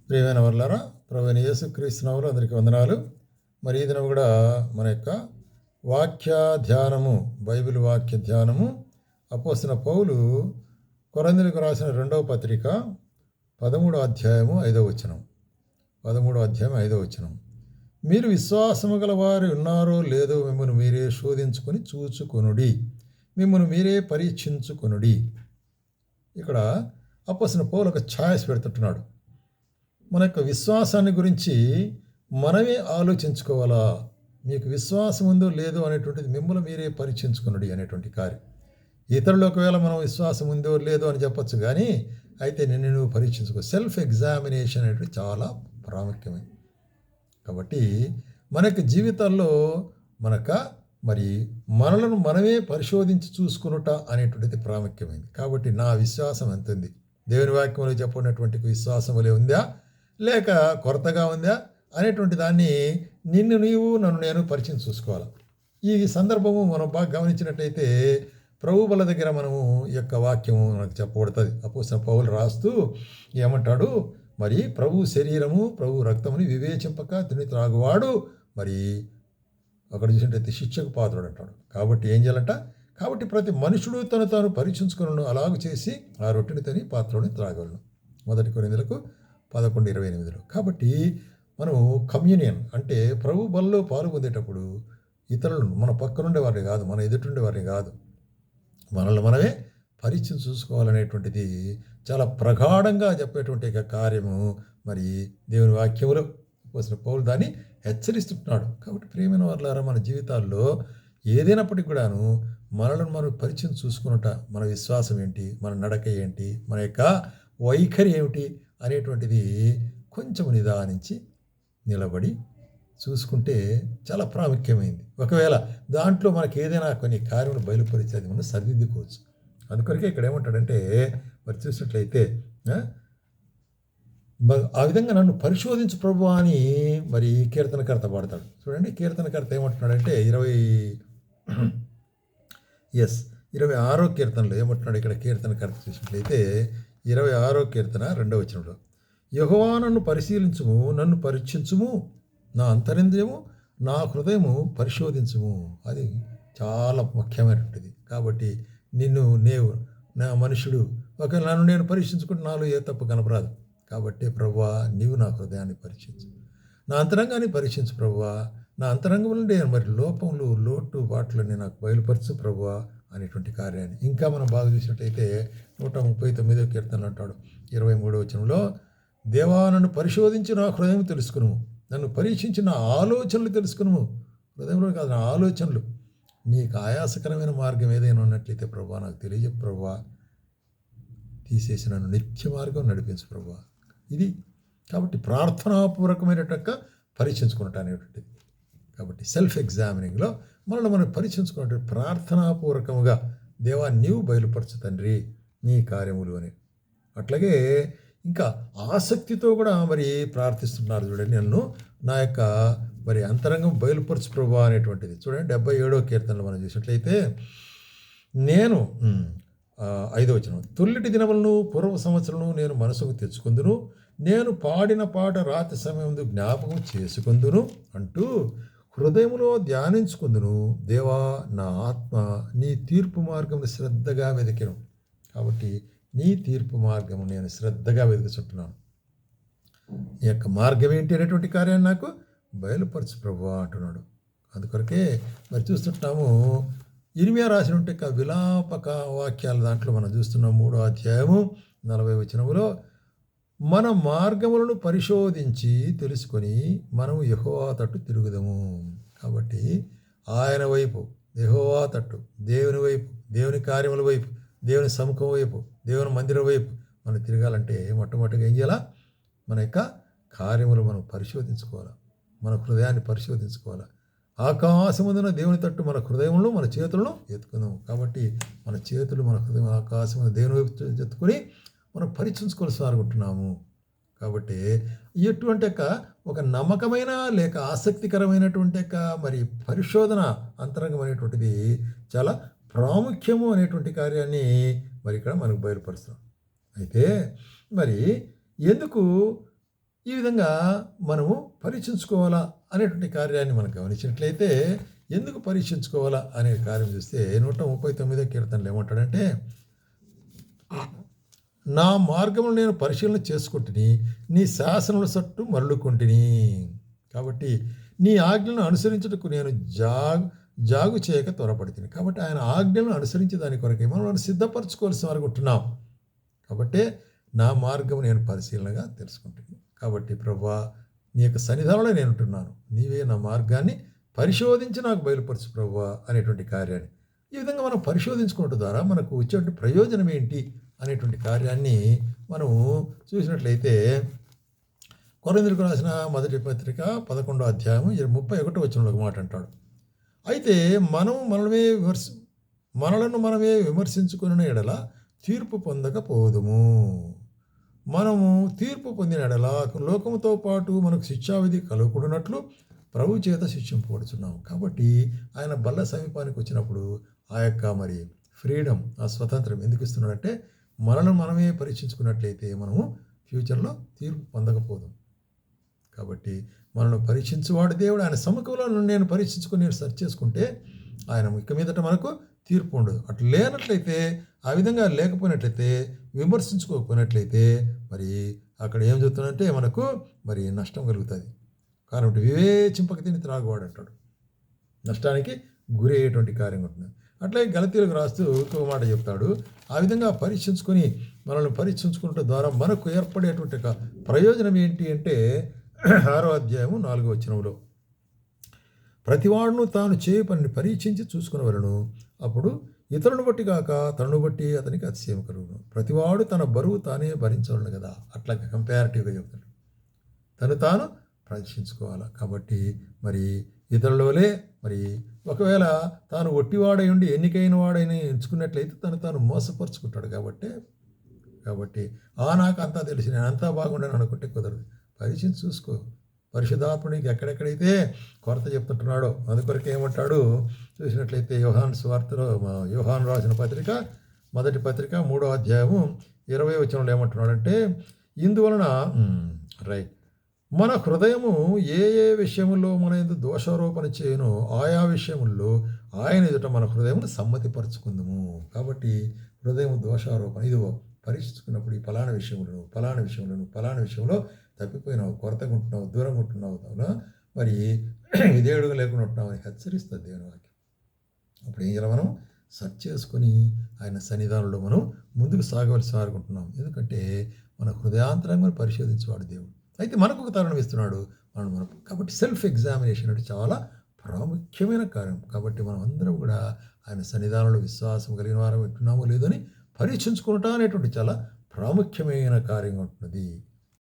ప్రియమైన వర్లారా, ప్రభువైన యేసుక్రీస్తు నామములో అందరికీ వందనాలు. మరి ఈ దినం కూడా మన యొక్క వాక్య ధ్యానము, బైబిల్ వాక్య ధ్యానము అపోస్తలుడైన పౌలు కొరింథీయులకు రాసిన 2వ పత్రిక 13వ అధ్యాయము 5వ వచనం. 13వ అధ్యాయం 5వ వచనం. మీరు విశ్వాసము గల వారు ఉన్నారో లేదో మిమ్మల్ని మీరే శోధించుకొని చూచుకొనుడి, మిమ్మల్ని మీరే పరీక్షించుకొనుడి. ఇక్కడ అపోస్తలుడైన పౌలు ఒక ఛాయిస్ పెడుతుంటున్నాడు. మన యొక్క విశ్వాసాన్ని గురించి మనమే ఆలోచించుకోవాలా. మీకు విశ్వాసం ఉందో లేదో అనేటువంటిది మిమ్మల్ని మీరే పరీక్షించుకున్నది అనేటువంటి కార్యం. ఇతరులు ఒకవేళ మనం విశ్వాసం ఉందో లేదో అని చెప్పచ్చు, కానీ అయితే నిన్ను నువ్వు పరీక్షించుకో. సెల్ఫ్ ఎగ్జామినేషన్ అనేటువంటి చాలా ప్రాముఖ్యమైనది. కాబట్టి మన యొక్క జీవితాల్లో మరి మనలను మనమే పరిశోధించి చూసుకునుట అనేటువంటిది ప్రాముఖ్యమైనది. కాబట్టి నా విశ్వాసం ఎంత ఉంది, దేవుని వాక్యంలో చెప్పినటువంటి విశ్వాసం వలె ఉందా లేక కొరతగా ఉందా అనేటువంటి దాన్ని నన్ను నేను పరిచయం చూసుకోవాలి. ఈ సందర్భము మనం బాగా గమనించినట్టయితే ప్రభు బల దగ్గర మనము ఈ యొక్క వాక్యము మనకు చెప్పబడుతుంది. అపోస్తలుడైన పౌలు రాస్తూ ఏమంటాడు, మరి ప్రభు శరీరము ప్రభు రక్తముని వివేచింపక తిని త్రాగువాడు మరి అక్కడ చూసినట్టయితే శిక్షకు పాత్రుడు అంటాడు. కాబట్టి ఏం చేయాలంట, కాబట్టి ప్రతి మనుషుడు తాను పరీక్షించుకున్నాను, అలాగ చేసి ఆ రొట్టెని తిని పాత్రని త్రాగలను. 1 కొరింథీయులకు 11:28. కాబట్టి మనం కమ్యూనియన్ అంటే ప్రభు బలలో పాలు పొందేటప్పుడు ఇతరులను మన పక్కనుండే వారిని కాదు, మన ఎదుటుండే వారిని కాదు, మనల్ని మనమే పరిచయం చూసుకోవాలనేటువంటిది చాలా ప్రగాఢంగా చెప్పేటువంటి కార్యము. మరి దేవుని వాక్యములో పోసిన పౌలు దాన్ని హెచ్చరిస్తున్నాడు. కాబట్టి ప్రియమైన వారులారా, మన జీవితాల్లో ఏదైనప్పటికీ కూడాను మనలను మనం పరిచయం చూసుకున్నట, మన విశ్వాసం ఏంటి, మన నడక ఏంటి, మన యొక్క వైఖరి ఏమిటి అనేటువంటిది కొంచెం నిదానించి నిలబడి చూసుకుంటే చాలా ప్రాముఖ్యమైంది. ఒకవేళ దాంట్లో మనకి ఏదైనా కొన్ని కార్యములు బయలుపరిచేది మనం సరిదిద్దుకోవచ్చు. అందుకొరకే ఇక్కడ ఏమంటాడంటే, మరి చూసినట్లయితే ఆ విధంగా నన్ను పరిశోధించు ప్రభు అని మరి కీర్తనకర్త పాడతాడు. చూడండి, కీర్తనకర్త ఏమంటున్నాడంటే 26వ కీర్తనలో ఏమంటున్నాడు. ఇక్కడ కీర్తనకర్త చూసినట్లయితే 26వ కీర్తన 2వ వచనంలో, యెహోవా నన్ను పరిశీలించుము, నన్ను పరీక్షించుము, నా అంతరింద్రియము నా హృదయము పరిశోధించుము. అది చాలా ముఖ్యమైనటువంటిది. కాబట్టి నీవు నా మనుషుడు ఒకవేళ నన్ను నేను పరీక్షించుకుంటే నాలో ఏ తప్పు కనపరాదు. కాబట్టి ప్రభువా, నీవు నా హృదయాన్ని పరీక్షించు, నా అంతరంగాన్ని పరీక్షించు ప్రభువా, నా అంతరంగం నుండి మరి లోపములు లోటు బాటలని నాకు బయలుపరచు ప్రభువా అనేటువంటి కార్యాన్ని. ఇంకా మనం బాగా చూసినట్టయితే 139వ కీర్తనలు అంటాడు 23వ వచనంలో, దేవా నన్ను పరిశోధించి నా హృదయం తెలుసుకును, నన్ను పరీక్షించి నా ఆలోచనలు తెలుసుకును. హృదయంలో కాదు, నా ఆలోచనలు. నీకు ఆయాసకరమైన మార్గం ఏదైనా ఉన్నట్లయితే ప్రభువా నాకు తెలియజెప్పు ప్రభువా, తీసేసి నన్ను నిత్య మార్గం నడిపించు ప్రభువా. ఇది కాబట్టి ప్రార్థనాపూర్వకమైనట్టుగా పరీక్షించుకున్నట్టు అనేటువంటిది. కాబట్టి సెల్ఫ్ ఎగ్జామినింగ్లో మనల్ని మనం పరీక్షించుకున్నట్టు ప్రార్థనాపూర్వకముగా, దేవా నీవు బయలుపరచు తండ్రి నీ కార్యములు అని. అట్లాగే ఇంకా ఆసక్తితో కూడా మరి ప్రార్థిస్తున్నారు. చూడండి, నన్ను నా యొక్క మరి అంతరంగం బయలుపరచు ప్రభువా అనేటువంటిది. చూడండి 77వ కీర్తనలో మనం చూసినట్లయితే, నేను 5వ వచనం, తొల్లిటి దినములను పూర్వ సంవత్సరము నేను మనసుకు తెచ్చుకుందును, నేను పాడిన పాట రాత్రి సమయం జ్ఞాపకం చేసుకుందును అంటూ హృదయములో ధ్యానించుకుందును. దేవా నా ఆత్మ నీ తీర్పు మార్గం శ్రద్ధగా వెతికెను. కాబట్టి నీ తీర్పు మార్గము నేను శ్రద్ధగా వెతుకుచుంటున్నాను. ఈ యొక్క మార్గం ఏంటి అనేటువంటి కార్యాన్ని నాకు బయలుపరచు ప్రభువా అంటున్నాడు. అందుకొరకే మరి చూస్తుంటాము ఇర్మియా రాసినటువంటి విలాపక వాక్యాల దాంట్లో మనం చూస్తున్నాం 3వ అధ్యాయము 40వ వచనములో, మన మార్గములను పరిశోధించి తెలుసుకొని మనం యెహోవా తట్టు తిరుగుదము. కాబట్టి ఆయన వైపు, యెహోవా తట్టు, దేవుని వైపు, దేవుని కార్యముల వైపు, దేవుని సముఖం వైపు, దేవుని మందిరం వైపు మనం తిరగాలంటే మొట్టమొదటిగా ఏం చేయాలా, మన యొక్క కార్యములు మనం పరిశోధించుకోవాలి, మన హృదయాన్ని పరిశోధించుకోవాలి. ఆకాశమున దేవుని తట్టు మన హృదయంలో మన చేతులను ఎత్తుకుందాం. కాబట్టి మన చేతులు మన హృదయం ఆకాశమున దేవుని వైపు ఎత్తుకొని మనం పరీక్షించుకోవాల్సి అనుకుంటున్నాము. కాబట్టి ఇటువంటి ఒక నమ్మకమైన లేక ఆసక్తికరమైనటువంటి మరి పరిశోధన అంతరంగమైనటువంటిది చాలా ప్రాముఖ్యము అనేటువంటి కార్యాన్ని మరి ఇక్కడ మనకు బయలుపరుస్తాం. అయితే మరి ఎందుకు ఈ విధంగా మనము పరీక్షించుకోవాలా అనేటువంటి కార్యాన్ని మనం గమనించినట్లయితే, ఎందుకు పరీక్షించుకోవాలా అనే కార్యం చూస్తే 139 కీర్తనలు ఏమంటాడంటే, నా మార్గములు నేను పరిశీలన చేసుకుంటుని, నీ శాసనముల సట్టు మరలుకొంటిని. కాబట్టి నీ ఆజ్ఞలను అనుసరించుటకు నేను జాగు చేయక త్వరపడుతుంది. కాబట్టి ఆయన ఆజ్ఞలను అనుసరించే దాని కొరకే మనం సిద్ధపరచుకోవాల్సిన వారు ఉంటున్నాం. కాబట్టి నా మార్గం నేను పరిశీలనగా తెలుసుకుంటుంది. కాబట్టి ప్రభువా, నీ యొక్క సన్నిధానంలో నేను ఉంటున్నాను, నీవే నా మార్గాన్ని పరిశోధించి నాకు బయలుపరచు ప్రభువా అనేటువంటి కార్యాన్ని ఈ విధంగా మనం పరిశోధించుకోవడం ద్వారా మనకు వచ్చేటువంటి ప్రయోజనం ఏంటి అనేటువంటి కార్యాన్ని మనం చూసినట్లయితే, కొరింథీయులకు రాసిన మొదటి పత్రిక 11వ అధ్యాయం 31వ వచనంలో ఒక మాట అంటాడు, అయితే మనలను మనమే విమర్శించుకున్న ఎడల తీర్పు పొందకపోదుము. మనము తీర్పు పొందిన ఎడల లోకముతో పాటు మనకు శిక్షావిధి కలుగుకున్నట్లు ప్రభు చేత శిక్షింపబడుచున్నాము. కాబట్టి ఆయన బల్ల సమీపానికి వచ్చినప్పుడు ఆ యొక్క ఫ్రీడమ్, ఆ స్వతంత్రం ఎందుకు ఇస్తున్నాడంటే, మనల్ని మనమే పరీక్షించుకున్నట్లయితే మనము ఫ్యూచర్లో తీర్పు పొందకపోదాం. కాబట్టి మనల్ని పరీక్షించువాడు దేవుడు. ఆయన సముఖంలో నేను పరీక్షించుకుని నేను సెర్చ్ చేసుకుంటే ఆయన ఇక మీదట మనకు తీర్పు ఉండదు. అట్లా లేనట్లయితే, ఆ విధంగా లేకపోయినట్లయితే, విమర్శించుకోకపోయినట్లయితే అక్కడ ఏం చెప్తున్నంటే మనకు నష్టం కలుగుతుంది. కాబట్టి వివేచింపక తిని త్రాగువాడు అంటాడు, నష్టానికి గురి అయ్యేటువంటి కార్యం ఉంటుంది. అట్లాగే గలతీయులకు రాస్తూ ఇంకో మాట చెప్తాడు, ఆ విధంగా పరీక్షించుకొని మనల్ని పరీక్షించుకున్న ద్వారా మనకు ఏర్పడేటువంటి ప్రయోజనం ఏంటి అంటే 6వ అధ్యాయము 4వ వచనంలో, ప్రతివాడును తాను చేయ పనిని పరీక్షించి చూసుకునేవలను, అప్పుడు ఇతరులను బట్టి కాక తనను బట్టి అతనికి అతిశయం కలుగును. ప్రతివాడు తన బరువు తానే భరించవలను కదా. అట్లా కంపారిటివ్గా చెప్తాడు, తను తాను పరీక్షించుకోవాలి. కాబట్టి ఇతరుల వలె ఒకవేళ తాను ఒట్టివాడై ఉండి ఎన్నికైన వాడైనా ఎంచుకున్నట్లయితే తాను మోసపరుచుకుంటాడు. కాబట్టి నాకు అంతా తెలిసి నేను అంతా బాగుండాను అనుకుంటే కుదరదు. పరీక్షించి చూసుకో. పరిశుద్ధాత్మునికి ఎక్కడెక్కడైతే కొరత చెప్తుంటున్నాడో అందుకొరకు ఏమంటాడు చూసినట్లయితే, యోహాను రాసిన పత్రిక మొదటి పత్రిక 3వ అధ్యాయము 20వ వచనంలో ఏమంటున్నాడంటే, ఇందువలన మన హృదయము ఏ విషయముల్లో మన ఎందుకు దోషారోపణ చేయను ఆయా విషయముల్లో ఆయన ఎదుట మన హృదయమును సమ్మతిపరుచుకుందాము. కాబట్టి హృదయం దోషారోపణ ఇదిగో పరీక్షించుకున్నప్పుడు ఈ ఫలానా విషయంలో తప్పిపోయినావు, కొరతగా ఉంటున్నావు, దూరంగా ఉంటున్నావు, అవునా విధేయుడుగా లేకుండా ఉంటున్నావు అని హెచ్చరిస్తుంది దేవుని వాక్యం. అప్పుడు ఏం చేయాలి, మనం సెర్చ్ చేసుకొని ఆయన సన్నిధానంలో మనం ముందుకు సాగవలసి వారుకుంటున్నాం. ఎందుకంటే మన హృదయాంతరంగా పరిశోధించేవాడు దేవుడు. అయితే మనకు ఒక తరుణం ఇస్తున్నాడు మనం. కాబట్టి సెల్ఫ్ ఎగ్జామినేషన్ అంటే చాలా ప్రాముఖ్యమైన కార్యం. కాబట్టి మనం అందరం కూడా ఆయన సన్నిధానంలో విశ్వాసం కలిగిన వారం ఉంటున్నామో లేదో అని పరీక్షించుకుంటా అనేటువంటి చాలా ప్రాముఖ్యమైన కార్యంగా ఉంటున్నది.